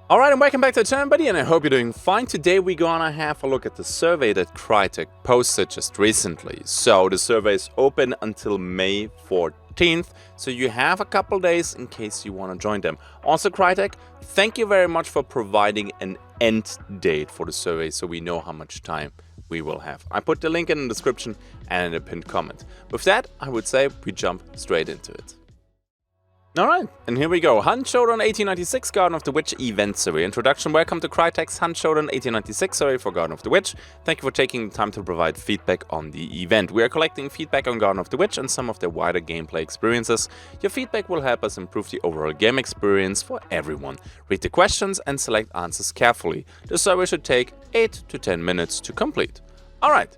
Alright, and welcome back to the channel, buddy, and I hope you're doing fine. Today we're gonna have a look at the survey that CRYTEK posted just recently. So the survey is open until May 14th, so you have a couple days in case you want to join them. Also, CRYTEK, thank you very much for providing an end date for the survey so we know how much time we will have. I put the link in the description and in the pinned comment. With that, I would say we jump straight into it. Alright, and here we go. Hunt Showdown 1896 Garden of the Witch event survey. Introduction. Welcome to CRYTEK's Hunt Showdown 1896 survey for Garden of the Witch. Thank you for taking the time to provide feedback on the event. We are collecting feedback on Garden of the Witch and some of their wider gameplay experiences. Your feedback will help us improve the overall game experience for everyone. Read the questions and select answers carefully. The survey should take 8 to 10 minutes to complete. Alright.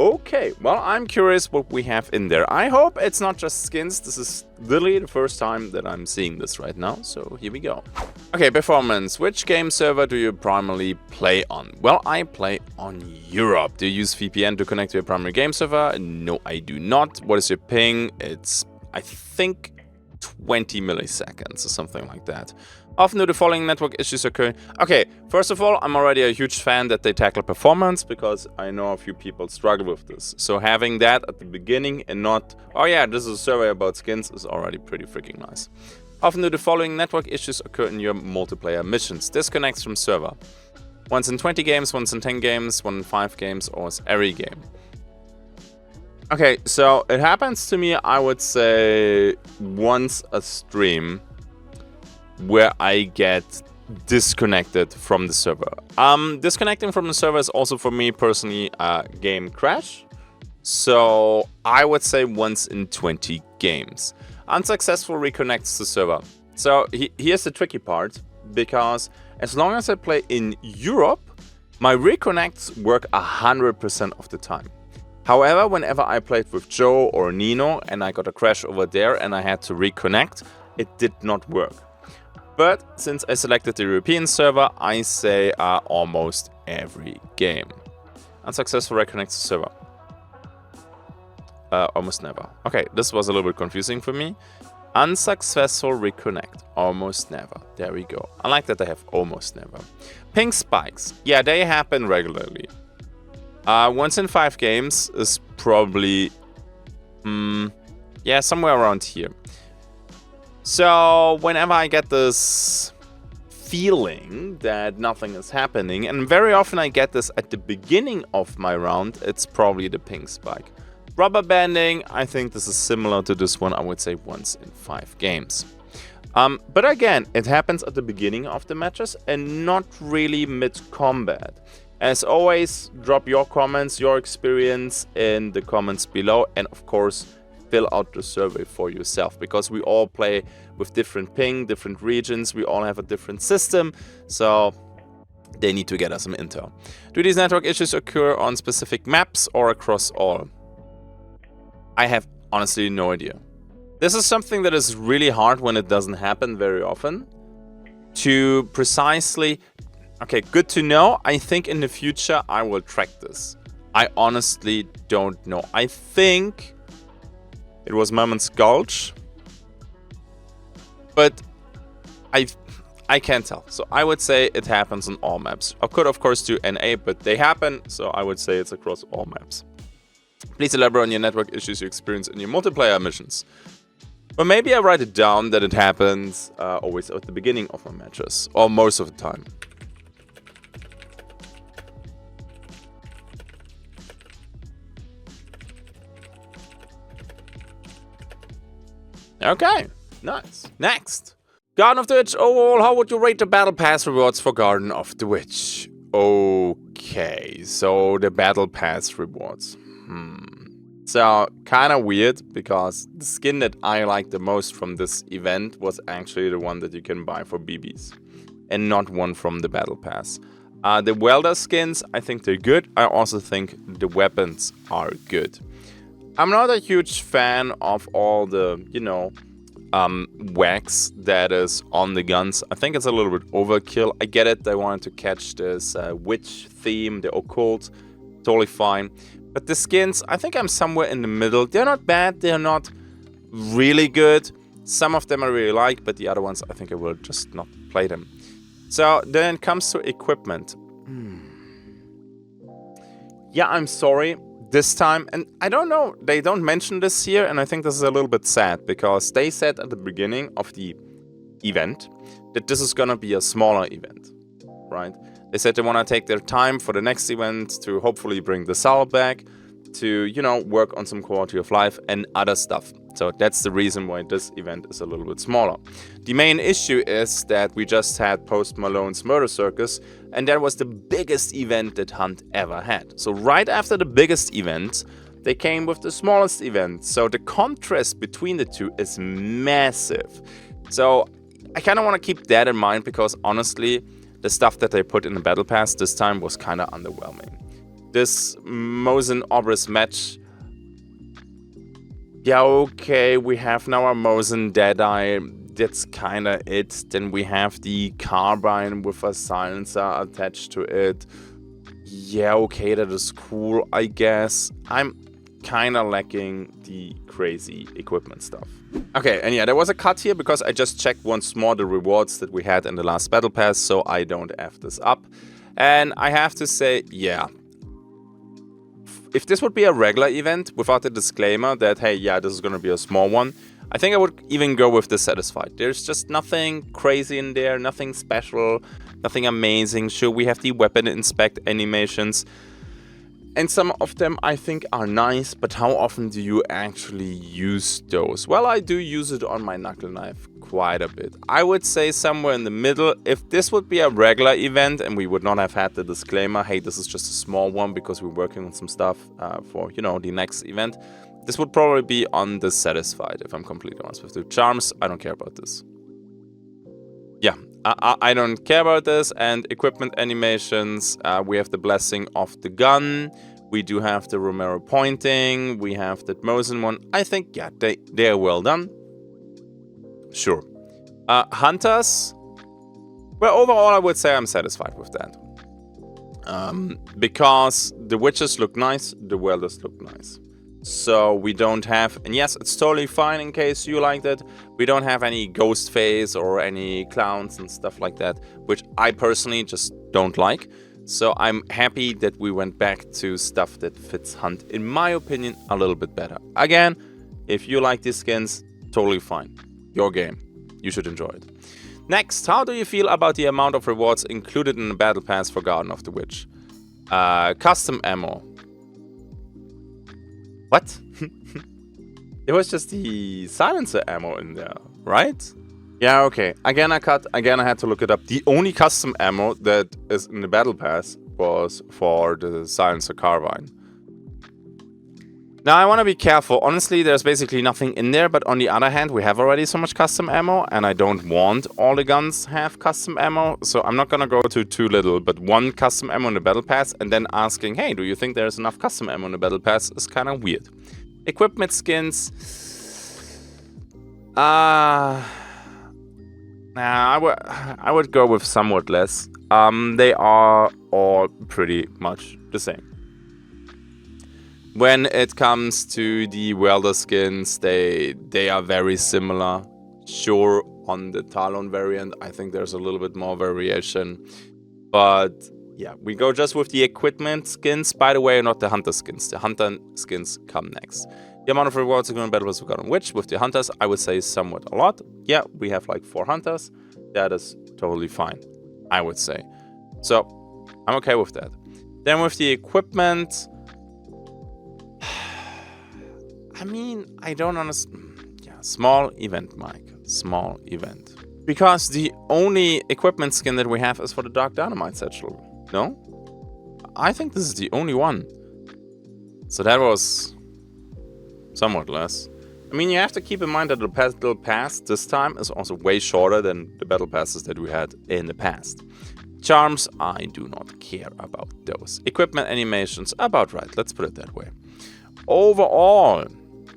Okay, well, I'm curious what we have in there. I hope it's not just skins. This is literally the first time that I'm seeing this right now, so here we go. Okay, performance. Which game server do you primarily play on? Well, I play on Europe. Do you use VPN to connect to your primary game server? No, I do not. What is your ping? It's, I think, 20 milliseconds or something like that. Often do the following network issues occur? Okay, first of all, I'm already a huge fan that they tackle performance because I know a few people struggle with this. So having that at the beginning and not, oh yeah, this is a survey about skins is already pretty freaking nice. Often do the following network issues occur in your multiplayer missions? Disconnects from server. Once in 20 games, once in 10 games, 1 in 5 games, or every game. Okay, so it happens to me, I would say, once a stream where I get disconnected from the server. Disconnecting from the server is also for me personally a game crash. So I would say once in 20 games. Unsuccessful reconnects to server. So here's the tricky part, because as long as I play in Europe, my reconnects work 100% of the time. However, whenever I played with Joe or Nino and I got a crash over there and I had to reconnect, it did not work. But since I selected the European server, I say almost every game. Unsuccessful reconnects to server. Almost never. Okay, this was a little bit confusing for me. Unsuccessful reconnect. Almost never. There we go. I like that they have almost never. Ping spikes. Yeah, they happen regularly. Once in 5 games is probably... yeah, somewhere around here. So whenever I get this feeling that nothing is happening, and very often I get this at the beginning of my round, it's probably the ping spike. Rubber banding, I think this is similar to this one, I would say once in 5 games. But again, it happens at the beginning of the matches and not really mid-combat. As always, drop your comments, your experience in the comments below, and of course, fill out the survey for yourself, because we all play with different ping, different regions, we all have a different system, so they need to get us some intel. Do these network issues occur on specific maps or across all? I have honestly no idea. This is something that is really hard when it doesn't happen very often. To precisely... Okay, good to know. I think in the future I will track this. I honestly don't know. I think it was Mammoth's Gulch, but I can't tell. So I would say it happens on all maps. I could of course do NA, but they happen, so I would say it's across all maps. Please elaborate on your network issues you experience in your multiplayer missions. Or maybe I write it down that it happens always at the beginning of my matches, or most of the time. Okay, nice. Next. Garden of the Witch overall, how would you rate the Battle Pass rewards for Garden of the Witch? Okay, so the Battle Pass rewards. So, kinda weird, because the skin that I like the most from this event was actually the one that you can buy for BBs, and not one from the Battle Pass. The welder skins, I think they're good. I also think the weapons are good. I'm not a huge fan of all the, you know, wax that is on the guns. I think it's a little bit overkill. I get it, they wanted to catch this witch theme, the occult, totally fine. But the skins, I think I'm somewhere in the middle. They're not bad, they're not really good. Some of them I really like, but the other ones I think I will just not play them. So then it comes to equipment. Yeah, I'm sorry. This time, and I don't know, they don't mention this here, and I think this is a little bit sad, because they said at the beginning of the event that this is gonna be a smaller event, right? They said they wanna take their time for the next event to hopefully bring the Sal back, to, you know, work on some quality of life and other stuff. So that's the reason why this event is a little bit smaller. The main issue is that we just had Post Malone's Murder Circus, and that was the biggest event that Hunt ever had. So right after the biggest event, they came with the smallest event. So the contrast between the two is massive. So I kind of want to keep that in mind, because honestly, the stuff that they put in the Battle Pass this time was kind of underwhelming. This Mosin Obris match, yeah, okay, we have now a Mosin Deadeye, that's kind of it. Then we have the Carbine with a silencer attached to it. Yeah, okay, that is cool, I guess. I'm kind of lacking the crazy equipment stuff. Okay, and yeah, there was a cut here because I just checked once more the rewards that we had in the last Battle Pass, so I don't F this up. And I have to say, yeah, if this would be a regular event without the disclaimer that, hey, yeah, this is going to be a small one, I think I would even go with Dissatisfied. There's just nothing crazy in there, nothing special, nothing amazing. Sure, we have the weapon inspect animations, and some of them I think are nice, but how often do you actually use those? Well, I do use it on my knuckle knife quite a bit. I would say somewhere in the middle. If this would be a regular event and we would not have had the disclaimer, hey, this is just a small one because we're working on some stuff for, you know, the next event, this would probably be on Dissatisfied, if I'm completely honest with you. Charms, I don't care about this. Yeah, I don't care about this. And equipment animations, we have the Blessing of the Gun. We do have the Romero pointing. We have the Mosin one. I think, yeah, they're well done. Sure. Hunters, well, overall, I would say I'm satisfied with that. Because the witches look nice, the welders look nice. So we don't have, and yes, it's totally fine in case you like that, we don't have any ghost face or any clowns and stuff like that, which I personally just don't like. So I'm happy that we went back to stuff that fits Hunt, in my opinion, a little bit better. Again, if you like these skins, totally fine. Your game. You should enjoy it. Next, how do you feel about the amount of rewards included in the Battle Pass for Garden of the Witch? Custom ammo. What? It was just the silencer ammo in there, right? Yeah, okay. Again, I had to look it up. The only custom ammo that is in the Battle Pass was for the silencer carbine. Now, I want to be careful. Honestly, there's basically nothing in there, but on the other hand, we have already so much custom ammo, and I don't want all the guns have custom ammo, so I'm not gonna go to too little, but one custom ammo in the Battle Pass, and then asking, hey, do you think there's enough custom ammo in the Battle Pass, is kind of weird. Equipment skins... Nah, I would go with somewhat less. They are all pretty much the same. When it comes to the welder skins, they are very similar. Sure, on the Talon variant, I think there's a little bit more variation. But yeah, we go just with the equipment skins. By the way, not the hunter skins. The hunter skins come next. The amount of rewards are going to Battle Pass Forgotten Witch with the hunters, I would say somewhat a lot. Yeah, we have like 4 hunters. That is totally fine, I would say. So, I'm okay with that. Then with the equipment... I mean, I don't understand. Yeah, small event, Mike. Small event. Because the only equipment skin that we have is for the Dark Dynamite satchel. No? I think this is the only one. So that was somewhat less. I mean, you have to keep in mind that the Battle Pass this time is also way shorter than the Battle Passes that we had in the past. Charms, I do not care about those. Equipment animations, about right. Let's put it that way. Overall,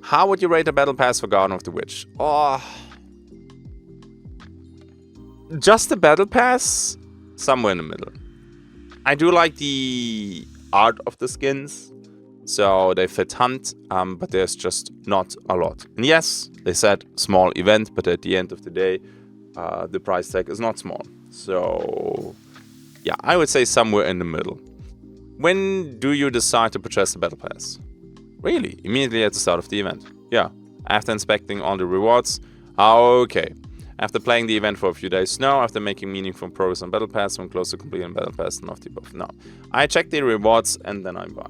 how would you rate the Battle Pass for Garden of the Witch? Oh, just the Battle Pass? Somewhere in the middle. I do like the art of the skins, so they fit Hunt, but there's just not a lot. And yes, they said small event, but at the end of the day, the price tag is not small. So yeah, I would say somewhere in the middle. When do you decide to purchase the Battle Pass? Really? Immediately at the start of the event. Yeah. After inspecting all the rewards. Okay. After playing the event for a few days. No. After making meaningful progress on Battle Pass. When close to completing Battle Pass. None of the above. No. I check the rewards and then I buy.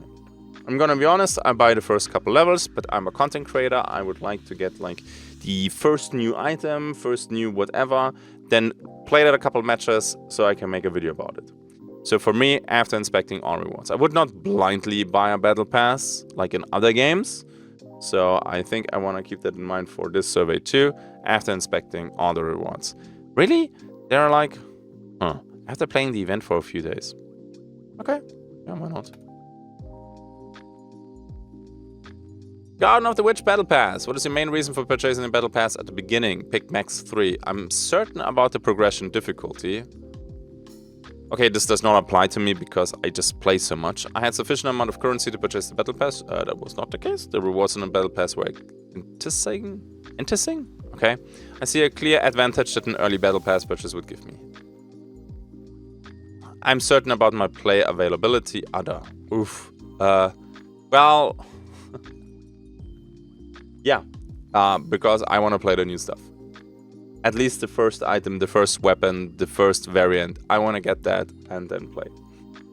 I'm gonna be honest, I buy the first couple levels, but I'm a content creator. I would like to get like the first new item, first new whatever, then play that a couple matches so I can make a video about it. So for me, after inspecting all rewards, I would not blindly buy a battle pass like in other games. So I think I want to keep that in mind for this survey too, after inspecting all the rewards. Really? They're like, after playing the event for a few days. Okay, yeah, why not? Garden of the Witch Battle Pass. What is your main reason for purchasing the Battle Pass at the beginning? Pick max 3. I'm certain about the progression difficulty. Okay, this does not apply to me because I just play so much. I had sufficient amount of currency to purchase the Battle Pass. That was not the case. The rewards in the Battle Pass were interesting? Okay. I see a clear advantage that an early Battle Pass purchase would give me. I'm certain about my play availability. Other. Oof. Well... yeah, because I want to play the new stuff. At least the first item, the first weapon, the first variant. I want to get that and then play.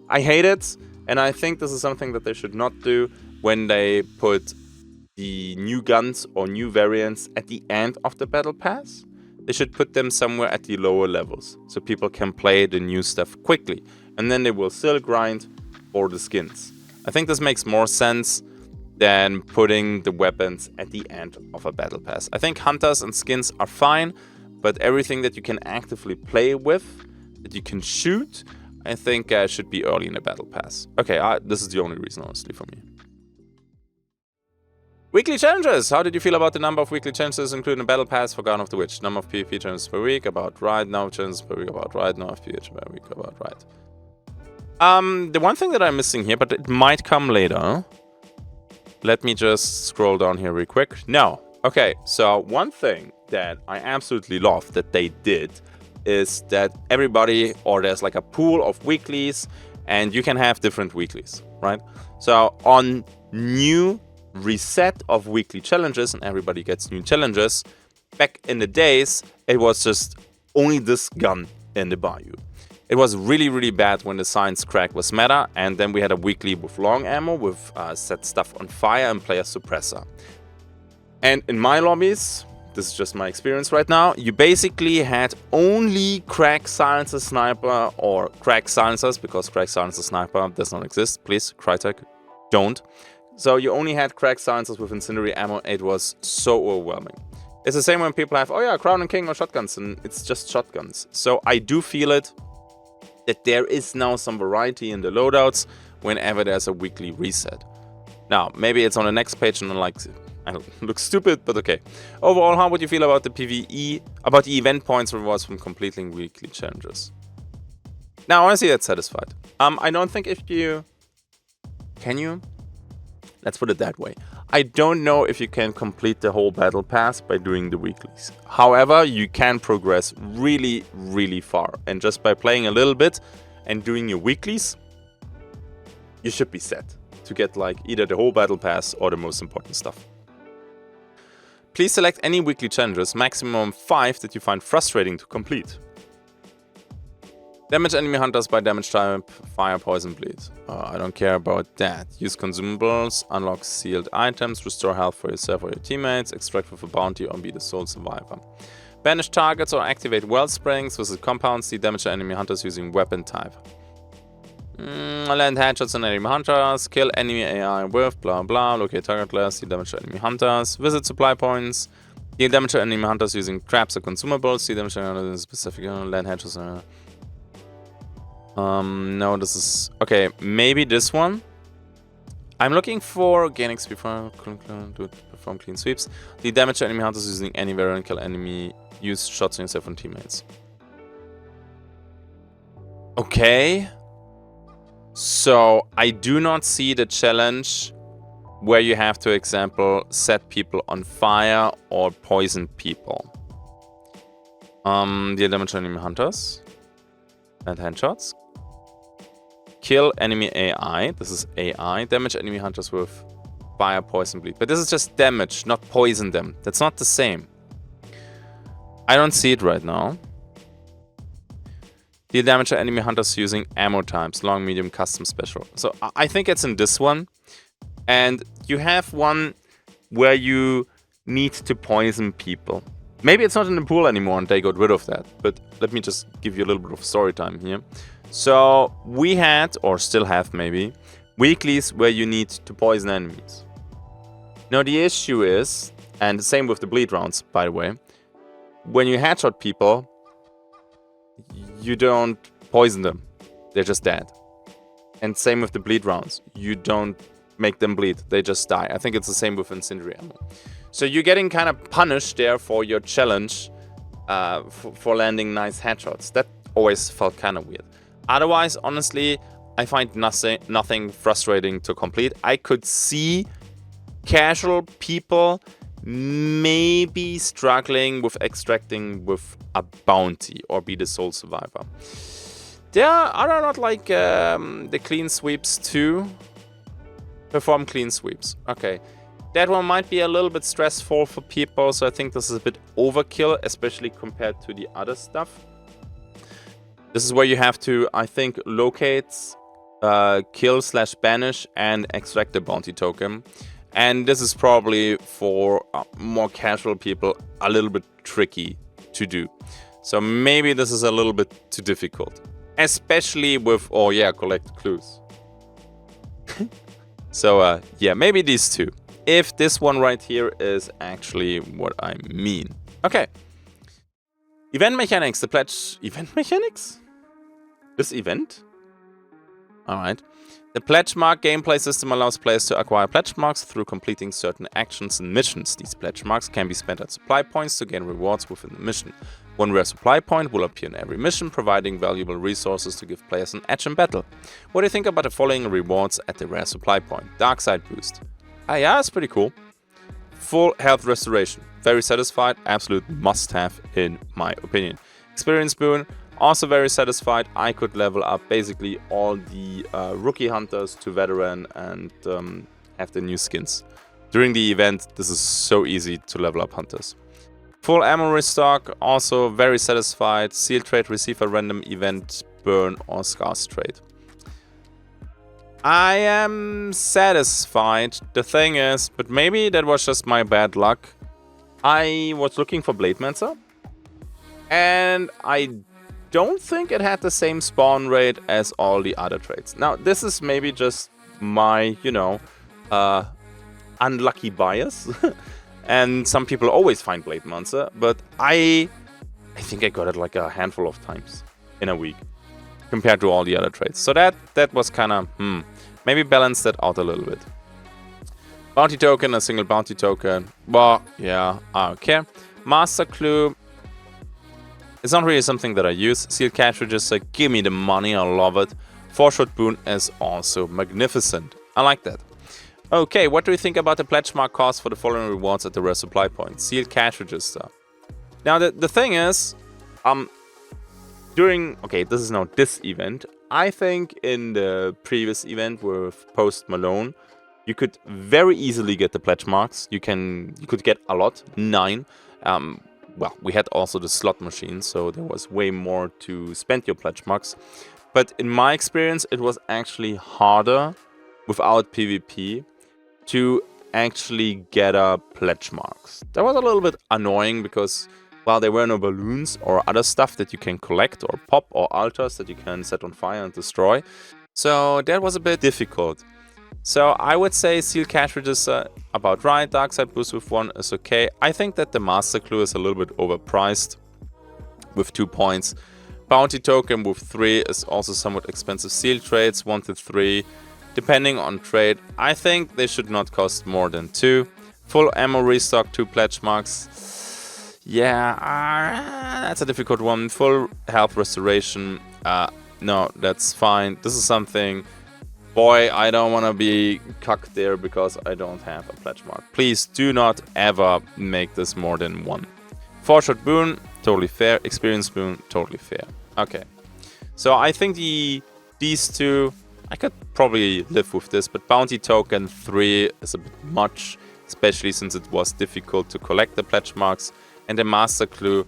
I hate it, and I think this is something that they should not do when they put the new guns or new variants at the end of the Battle Pass. They should put them somewhere at the lower levels, so people can play the new stuff quickly. And then they will still grind for the skins. I think this makes more sense than putting the weapons at the end of a battle pass. I think hunters and skins are fine, but everything that you can actively play with, that you can shoot, I think should be early in the battle pass. Okay, this is the only reason, honestly, for me. Weekly challenges! How did you feel about the number of weekly challenges, including a battle pass for Garden of the Witch? Number of PvP challenges per week, about right. Number of challenges per week, about right. Number of PvP per week, about right. The one thing that I'm missing here, but it might come later. Let me just scroll down here real quick. No. Okay, so one thing that I absolutely love that they did is that everybody, or there's like a pool of weeklies, and you can have different weeklies, right? So on new reset of weekly challenges, and everybody gets new challenges, back in the days, it was just only this gun in the bayou. It was really, really bad when the science crack was meta, and then we had a weekly with long ammo, with set stuff on fire and player suppressor. And in my lobbies, this is just my experience right now, you basically had only crack silencer sniper or crack silencers, because crack silencer sniper does not exist. Please, CRYTEK, don't. So you only had crack silencers with incendiary ammo. It was so overwhelming. It's the same when people have, oh yeah, Crown and King or shotguns, and it's just shotguns. So I do feel it, that there is now some variety in the loadouts whenever there's a weekly reset. Now, maybe it's on the next page and I'm like, I don't look stupid, but okay. Overall, how would you feel about the PvE, about the event points rewards from completing weekly challenges? Now, honestly, that's satisfied. I don't think if you... Can you? Let's put it that way. I don't know if you can complete the whole battle pass by doing the weeklies. However, you can progress really, really far. And just by playing a little bit and doing your weeklies, you should be set to get like either the whole battle pass or the most important stuff. Please select any weekly challenges, maximum 5 that you find frustrating to complete. Damage enemy hunters by damage type, fire, poison, bleed. I don't care about that. Use consumables, unlock sealed items, restore health for yourself or your teammates, extract with a bounty or be the sole survivor. Banish targets or activate well springs, visit compounds, see damage enemy hunters using weapon type. Land headshots on enemy hunters, kill enemy AI with blah blah, locate target list, see damage enemy hunters, visit supply points, deal damage enemy hunters using traps or consumables, see damage enemy hunters in specific land headshots. No, this is... Okay, maybe this one. I'm looking for gain XP to perform clean sweeps. The damage to enemy hunters using any variant, kill enemy, use shots on yourself and teammates. Okay. So, I do not see the challenge where you have to, example, set people on fire or poison people. The damage to enemy hunters. And handshots. Kill enemy AI. This is AI. Damage enemy hunters with fire, poison, bleed. But this is just damage, not poison them. That's not the same. I don't see it right now. Deal damage to enemy hunters using ammo types. Long, medium, custom, special. So I think it's in this one. And you have one where you need to poison people. Maybe it's not in the pool anymore and they got rid of that. But let me just give you a little bit of story time here. So we had, or still have maybe, weeklies where you need to poison enemies. Now the issue is, and the same with the bleed rounds, by the way, when you headshot people, you don't poison them. They're just dead. And same with the bleed rounds. You don't make them bleed. They just die. I think it's the same with incendiary ammo. So you're getting kind of punished there for your challenge for landing nice headshots. That always felt kind of weird. Otherwise, honestly, I find nothing frustrating to complete. I could see casual people maybe struggling with extracting with a bounty or be the sole survivor. Are there not like the clean sweeps too? Perform clean sweeps. Okay. That one might be a little bit stressful for people, so I think this is a bit overkill, especially compared to the other stuff. This is where you have to, I think, locate, kill/banish, and extract the bounty token. And this is probably for more casual people a little bit tricky to do. So maybe this is a little bit too difficult. Especially with, oh yeah, collect clues. So yeah, maybe these two. If this one right here is actually what I mean. Okay. Event mechanics, the pledge. Event mechanics? This event? Alright. The pledge mark gameplay system allows players to acquire pledge marks through completing certain actions and missions. These pledge marks can be spent at supply points to gain rewards within the mission. One rare supply point will appear in every mission, providing valuable resources to give players an edge in battle. What do you think about the following rewards at the rare supply point? Dark side boost. Ah yeah, that's pretty cool. Full health restoration. Very satisfied, absolute must-have in my opinion. Experience boon. Also very satisfied. I could level up basically all the rookie hunters to veteran and have the new skins. During the event, this is so easy to level up hunters. Full ammo restock, also very satisfied. Seal trade, receive a random event, burn or scars trade. I am satisfied. The thing is, but maybe that was just my bad luck. I was looking for Blademancer and I don't think it had the same spawn rate as all the other trades. Now, this is maybe just my, unlucky bias. And some people always find Blademancer, but I think I got it like a handful of times in a week compared to all the other trades. So that was kind of, maybe balance that out a little bit. Bounty token, a single bounty token. Well, yeah, I don't care. Master clue. It's not really something that I use. Sealed cartridges, so give me the money, I love it. 4-shot boon is also magnificent. I like that. Okay, what do you think about the pledge mark cost for the following rewards at the rare supply point? Sealed cartridges stuff. Now the thing is, this is now this event. I think in the previous event with Post Malone, you could very easily get the pledge marks. You could get a lot, 9. Well, we had also the slot machine, so there was way more to spend your pledge marks. But in my experience, it was actually harder without PvP to actually get pledge marks. That was a little bit annoying because, well, there were no balloons or other stuff that you can collect or pop or altars that you can set on fire and destroy. So that was a bit difficult. So I would say sealed cartridges are about right. Dark side boost with 1 is okay. I think that the master clue is a little bit overpriced with 2 points. Bounty token with 3 is also somewhat expensive. Sealed trades 1 to 3. Depending on trade, I think they should not cost more than 2. Full ammo restock, 2 pledge marks. Yeah, that's a difficult one. Full health restoration. No, that's fine. This is something. Boy, I don't want to be cucked there because I don't have a pledge mark. Please do not ever make this more than 1. 4-shot boon, totally fair. Experience boon, totally fair. Okay. So I think these two, I could probably live with this, but Bounty Token 3 is a bit much, especially since it was difficult to collect the pledge marks. And the Master Clue,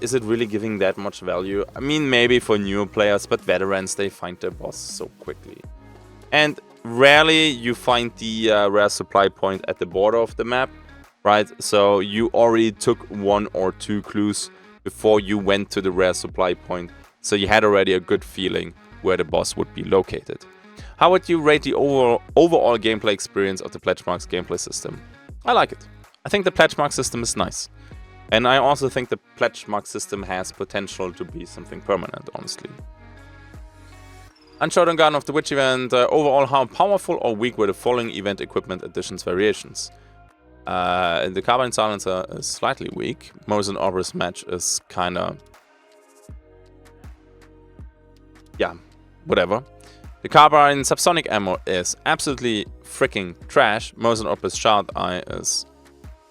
is it really giving that much value? I mean, maybe for newer players, but veterans, they find their boss so quickly. And rarely you find the rare supply point at the border of the map, right? So you already took 1 or 2 clues before you went to the rare supply point. So you had already a good feeling where the boss would be located. How would you rate the overall gameplay experience of the Pledge Marks gameplay system? I like it. I think the Pledge Mark system is nice. And I also think the Pledge Mark system has potential to be something permanent, honestly. Showdown Garden of the Witch event. Overall, how powerful or weak were the following event equipment additions variations? The Carbine Silencer is slightly weak. Mosin Orbis Match is kinda... yeah, whatever. The Carbine Subsonic Ammo is absolutely freaking trash. Mosin Orbis Sharp Eye is...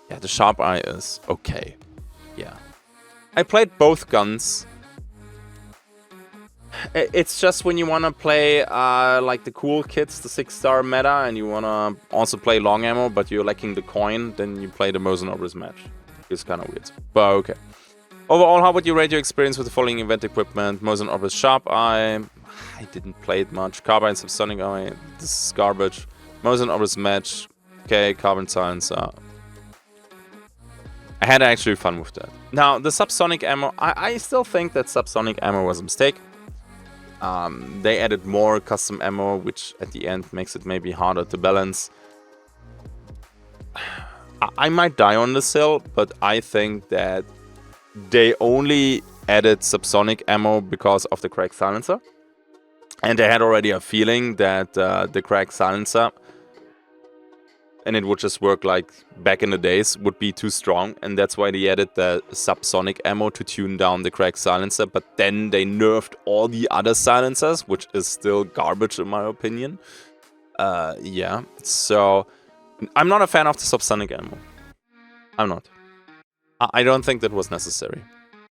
yeah, the Sharp Eye is okay. Yeah. I played both guns. It's just when you want to play like the cool kits, the 6-star meta, and you want to also play long ammo, but you're lacking the coin, then you play the Mosin Orbis Match. It's kind of weird, but okay. Overall, how would you rate your experience with the following event equipment? Mosin Orbis Sharp Eye, I didn't play it much. Carbine Subsonic Eye, this is garbage. Mosin Orbis Match, okay. Carbine Silencer. I had actually fun with that. Now, the subsonic ammo, I still think that subsonic ammo was a mistake. They added more custom ammo, which at the end makes it maybe harder to balance. I might die on this hill, but I think that they only added subsonic ammo because of the crack silencer. And they had already a feeling that the crack silencer, and it would just work like back in the days, would be too strong. And that's why they added the subsonic ammo to tune down the crack silencer. But then they nerfed all the other silencers, which is still garbage in my opinion. Yeah, so I'm not a fan of the subsonic ammo. I'm not. I don't think that was necessary.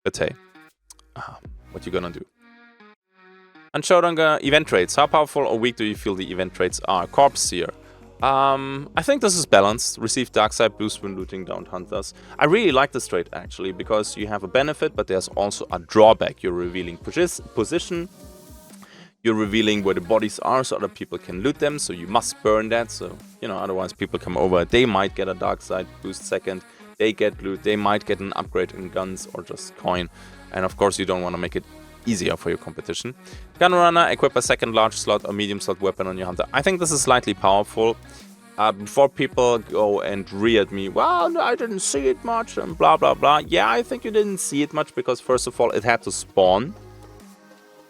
But hey, what you gonna do? And Showdown event traits. How powerful or weak do you feel the event traits are? Corpse Seer. I think this is balanced. Receive Darkside boost when looting downed hunters. I really like this trait actually, because you have a benefit, but there's also a drawback. You're revealing position. You're revealing where the bodies are so other people can loot them, so you must burn that. So, you know, otherwise people come over. They might get a Darkside boost second. They get loot. They might get an upgrade in guns or just coin. And of course you don't want to make it easier for your competition. Gunrunner, equip a second large slot or medium slot weapon on your hunter. I think this is slightly powerful. Before people go and at me, well, no, I didn't see it much and blah blah blah. Yeah, I think you didn't see it much because first of all it had to spawn.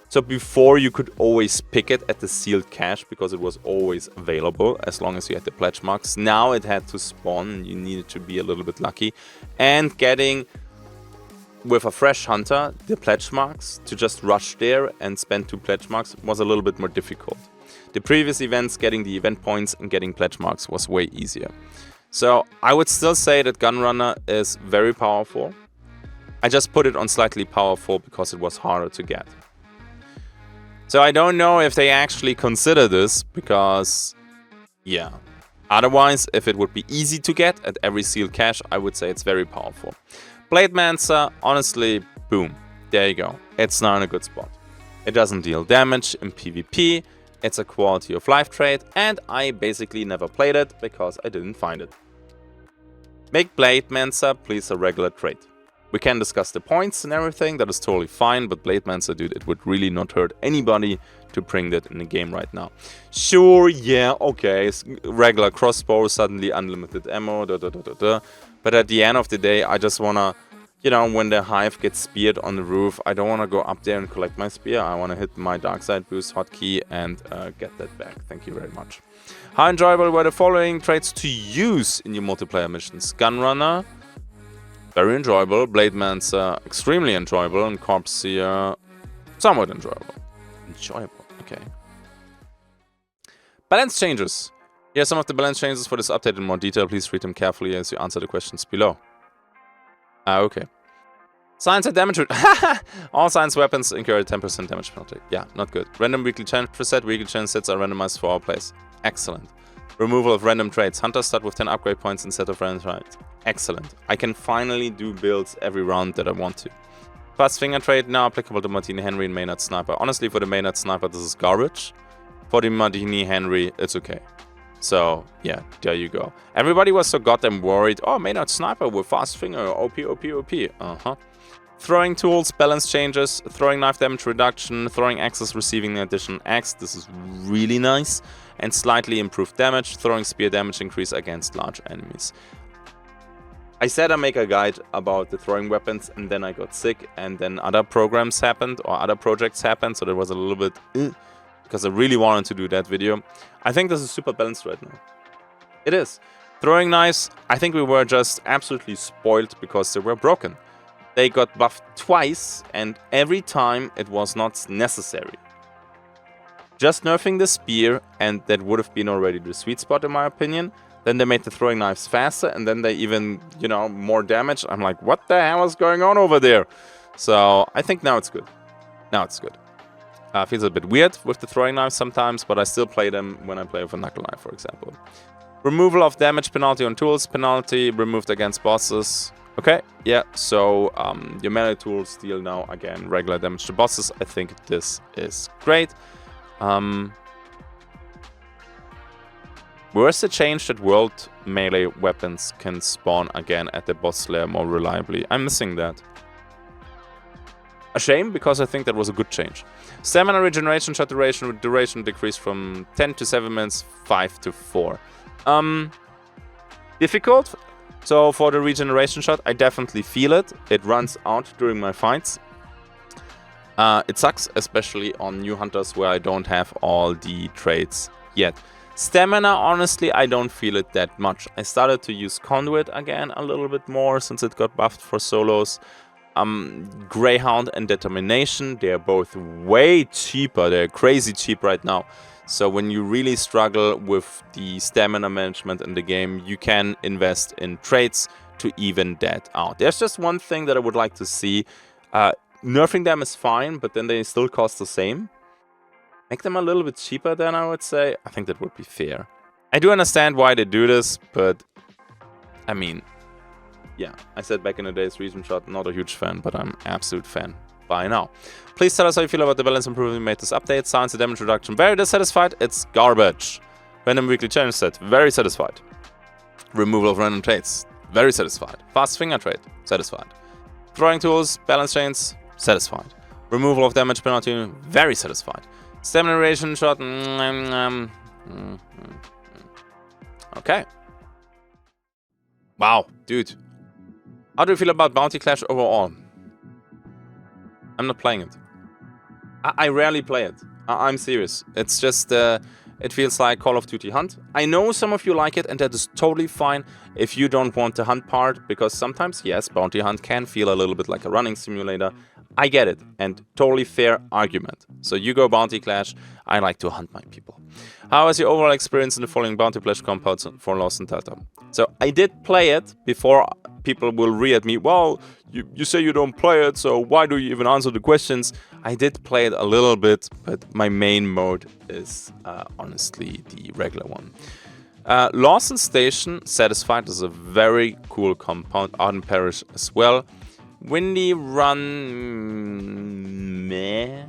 So before you could always pick it at the sealed cache because it was always available as long as you had the pledge marks. Now it had to spawn and you needed to be a little bit lucky. And getting with a fresh hunter, the pledge marks, to just rush there and spend 2 pledge marks was a little bit more difficult. The previous events, getting the event points and getting pledge marks was way easier. So I would still say that Gunrunner is very powerful. I just put it on slightly powerful because it was harder to get. So I don't know if they actually consider this because, yeah. Otherwise, if it would be easy to get at every sealed cache, I would say it's very powerful. Blade Mancer, honestly, boom. There you go. It's now in a good spot. It doesn't deal damage in PvP. It's a quality of life trait. And I basically never played it because I didn't find it. Make Blade Mancer please a regular trait. We can discuss the points and everything. That is totally fine. But Blade Mancer, dude, it would really not hurt anybody to bring that in the game right now. Sure, yeah, okay. Regular crossbow, suddenly unlimited ammo, But at the end of the day, I just wanna, you know, when the hive gets speared on the roof, I don't wanna go up there and collect my spear. I wanna hit my Darkside boost hotkey and get that back. Thank you very much. How enjoyable were the following traits to use in your multiplayer missions? Gunrunner, very enjoyable. Blade Mancer, extremely enjoyable. And Corpse Seer, somewhat enjoyable. Enjoyable, okay. Balance changes. Here are some of the balance changes for this update in more detail. Please read them carefully as you answer the questions below. Okay. Science and damage. All science weapons incur a 10% damage penalty. Yeah, not good. Random weekly challenge preset. Weekly challenge sets are randomized for all plays. Excellent. Removal of random traits. Hunters start with 10 upgrade points instead of random traits. Excellent. I can finally do builds every round that I want to. Fast finger trait now applicable to Martini Henry and Maynard Sniper. Honestly, for the Maynard Sniper, this is garbage. For the Martini Henry, it's okay. So, yeah, there you go. Everybody was so goddamn worried. Oh, Maynard Sniper with fast finger. OP, OP, OP. Uh-huh. Throwing tools, balance changes, throwing knife damage reduction, throwing axes receiving an additional axe. This is really nice. And slightly improved damage, throwing spear damage increase against large enemies. I said I make a guide about the throwing weapons, and then I got sick, and then other programs happened, or other projects happened, so there was a little bit, because I really wanted to do that video. I think this is super balanced right now. It is. Throwing knives, I think we were just absolutely spoiled because they were broken. They got buffed twice, and every time it was not necessary. Just nerfing the spear, and that would have been already the sweet spot in my opinion. Then they made the throwing knives faster, and then they even, you know, more damage. I'm like, what the hell is going on over there? So I think now it's good. Now it's good. Feels a bit weird with the throwing knives sometimes, but I still play them when I play with a knuckle knife, for example. Removal of damage penalty on tools. Penalty removed against bosses. Okay, yeah, so your melee tools deal now, again, regular damage to bosses. I think this is great. Where's the change that world melee weapons can spawn again at the boss layer more reliably? I'm missing that. A shame, because I think that was a good change. Stamina regeneration shot duration decreased from 10 to 7 minutes, 5 to 4. Difficult. So for the regeneration shot, I definitely feel it. It runs out during my fights. It sucks, especially on new hunters where I don't have all the traits yet. Stamina, honestly, I don't feel it that much. I started to use Conduit again a little bit more since it got buffed for solos. Greyhound and Determination, they're both way cheaper. They're crazy cheap right now. So when you really struggle with the stamina management in the game, you can invest in traits to even that out. There's just one thing that I would like to see. Nerfing them is fine, but then they still cost the same. Make them a little bit cheaper then, I would say. I think that would be fair. I do understand why they do this, but I mean, yeah, I said back in the days, Reason Shot, not a huge fan, but I'm an absolute fan by now. Please tell us how you feel about the balance improvement we made this update. Science and damage reduction, very dissatisfied. It's garbage. Random weekly challenge set, very satisfied. Removal of random traits, very satisfied. Fast finger trait, satisfied. Throwing tools, balance chains, satisfied. Removal of damage penalty, very satisfied. Stamina regeneration shot, okay. Wow, dude. How do you feel about Bounty Clash overall? I'm not playing it. I rarely play it. I'm serious. It's just, it feels like Call of Duty Hunt. I know some of you like it, and that is totally fine if you don't want the hunt part, because sometimes, yes, Bounty Hunt can feel a little bit like a running simulator. I get it, and totally fair argument. So you go Bounty Clash, I like to hunt my people. How was your overall experience in the following Bounty Clash compounds for Lost and Delta? So I did play it before people will re-at me, well, you say you don't play it, so why do you even answer the questions? I did play it a little bit, but my main mode is honestly the regular one. Lawson Station, satisfied, is a very cool compound. Arden Parish as well. Windy Run, meh.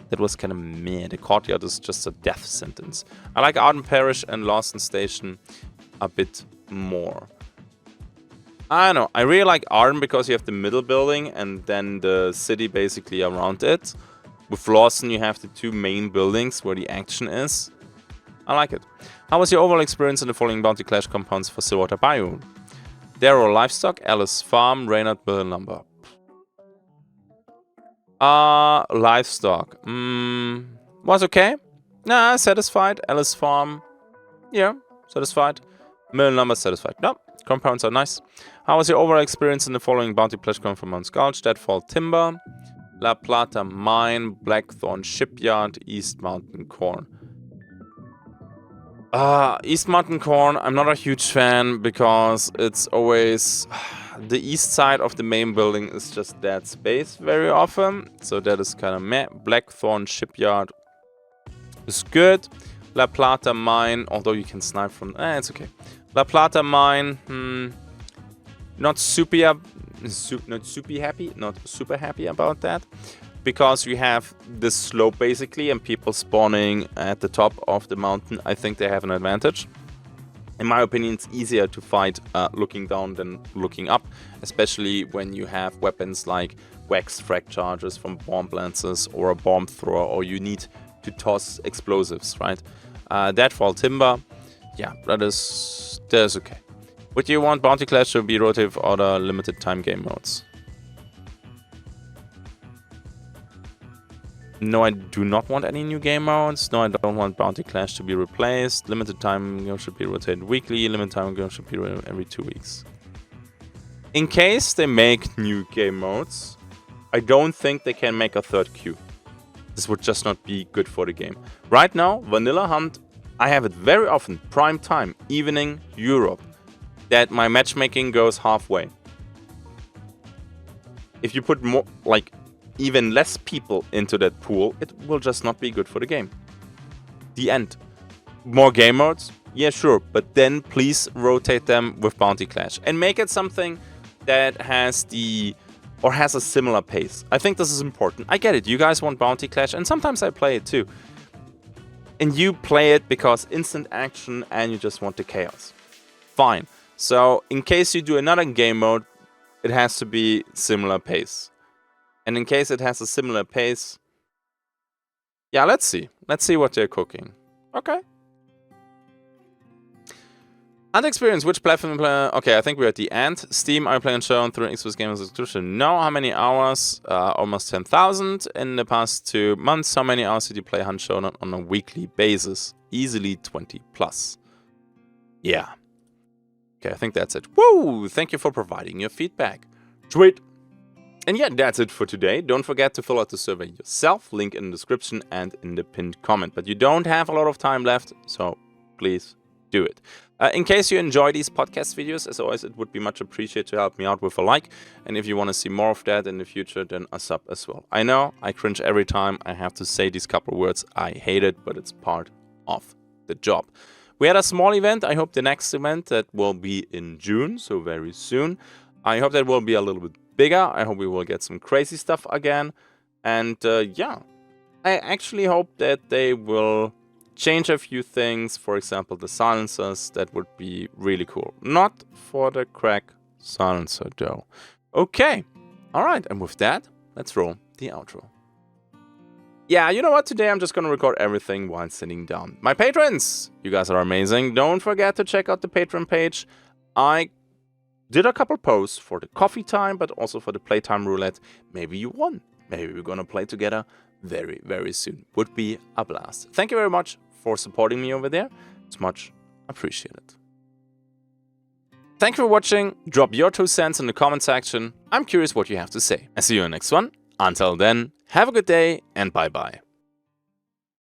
That was kind of meh. The courtyard is just a death sentence. I like Arden Parish and Lawson Station a bit more. I don't know. I really like Arden because you have the middle building and then the city basically around it. With Lawson, you have the two main buildings where the action is. I like it. How was your overall experience in the following Bounty Clash compounds for Stillwater Bayou? Darrow Livestock, Alice Farm, Reynard Bill Lumber. Livestock. Was okay. Nah, satisfied. Alice Farm. Yeah, satisfied. Mill Lumber, satisfied. No, compounds are nice. How was your overall experience in the following Bounty Clash compounds? Gulch, Deadfall Timber, La Plata Mine, Blackthorn Shipyard, East Mountain Corn. East Mountain Corn, I'm not a huge fan because it's always... the east side of the main building is just dead space very often, so that is kind of meh. Blackthorn Shipyard is good. La Plata Mine, although you can snipe from... it's okay. La Plata Mine, not super happy about that. Because you have this slope basically and people spawning at the top of the mountain, I think they have an advantage. In my opinion, it's easier to fight looking down than looking up, especially when you have weapons like wax frag charges from bomb lancers or a bomb thrower, or you need to toss explosives, right? Deadfall Timber, yeah, that is okay. Would you want Bounty Clash to be rotative order limited time game modes? No, I do not want any new game modes. No, I don't want Bounty Clash to be replaced. Limited time game should be rotated weekly. Limited time game should be rotated every 2 weeks. In case they make new game modes, I don't think they can make a third queue. This would just not be good for the game. Right now, Vanilla Hunt, I have it very often, prime time, evening, Europe, that my matchmaking goes halfway. If you put more, like, even less people into that pool, it will just not be good for the game. The end. More game modes? Yeah, sure, but then please rotate them with Bounty Clash and make it something that has has a similar pace. I think this is important. I get it, you guys want Bounty Clash, and sometimes I play it too. And you play it because instant action and you just want the chaos. Fine. So, in case you do another game mode, it has to be similar pace. And in case it has a similar pace, yeah, let's see. Let's see what they're cooking. Okay. And experience, which platform play? Okay, I think we're at the end. Steam, are you playing Showdown through an Xbox Gaming subscription? No. How many hours? Almost 10,000 in the past 2 months. How many hours did you play Hunt Showdown on a weekly basis? Easily 20 plus. Yeah. Okay, I think that's it. Woo! Thank you for providing your feedback. Sweet. And yeah, that's it for today. Don't forget to fill out the survey yourself. Link in the description and in the pinned comment. But you don't have a lot of time left, so please do it. In case you enjoy these podcast videos, as always, it would be much appreciated to help me out with a like. And if you want to see more of that in the future, then a sub as well. I know, I cringe every time I have to say these couple words. I hate it, but it's part of the job. We had a small event. I hope the next event that will be in June, so very soon. I hope that will be a little bit bigger. I hope we will get some crazy stuff again. And yeah, I actually hope that they will change a few things. For example, the silencers. That would be really cool. Not for the crack silencer though. Okay. Alright, and with that, let's roll the outro. Yeah, you know what? Today I'm just gonna record everything while sitting down. My patrons! You guys are amazing. Don't forget to check out the Patreon page. I did a couple posts for the coffee time, but also for the playtime roulette. Maybe you won. Maybe we're gonna play together very, very soon. Would be a blast. Thank you very much for supporting me over there. It's much appreciated. Thank you for watching. Drop your 2 cents in the comment section. I'm curious what you have to say. I see you in the next one. Until then, have a good day and bye-bye.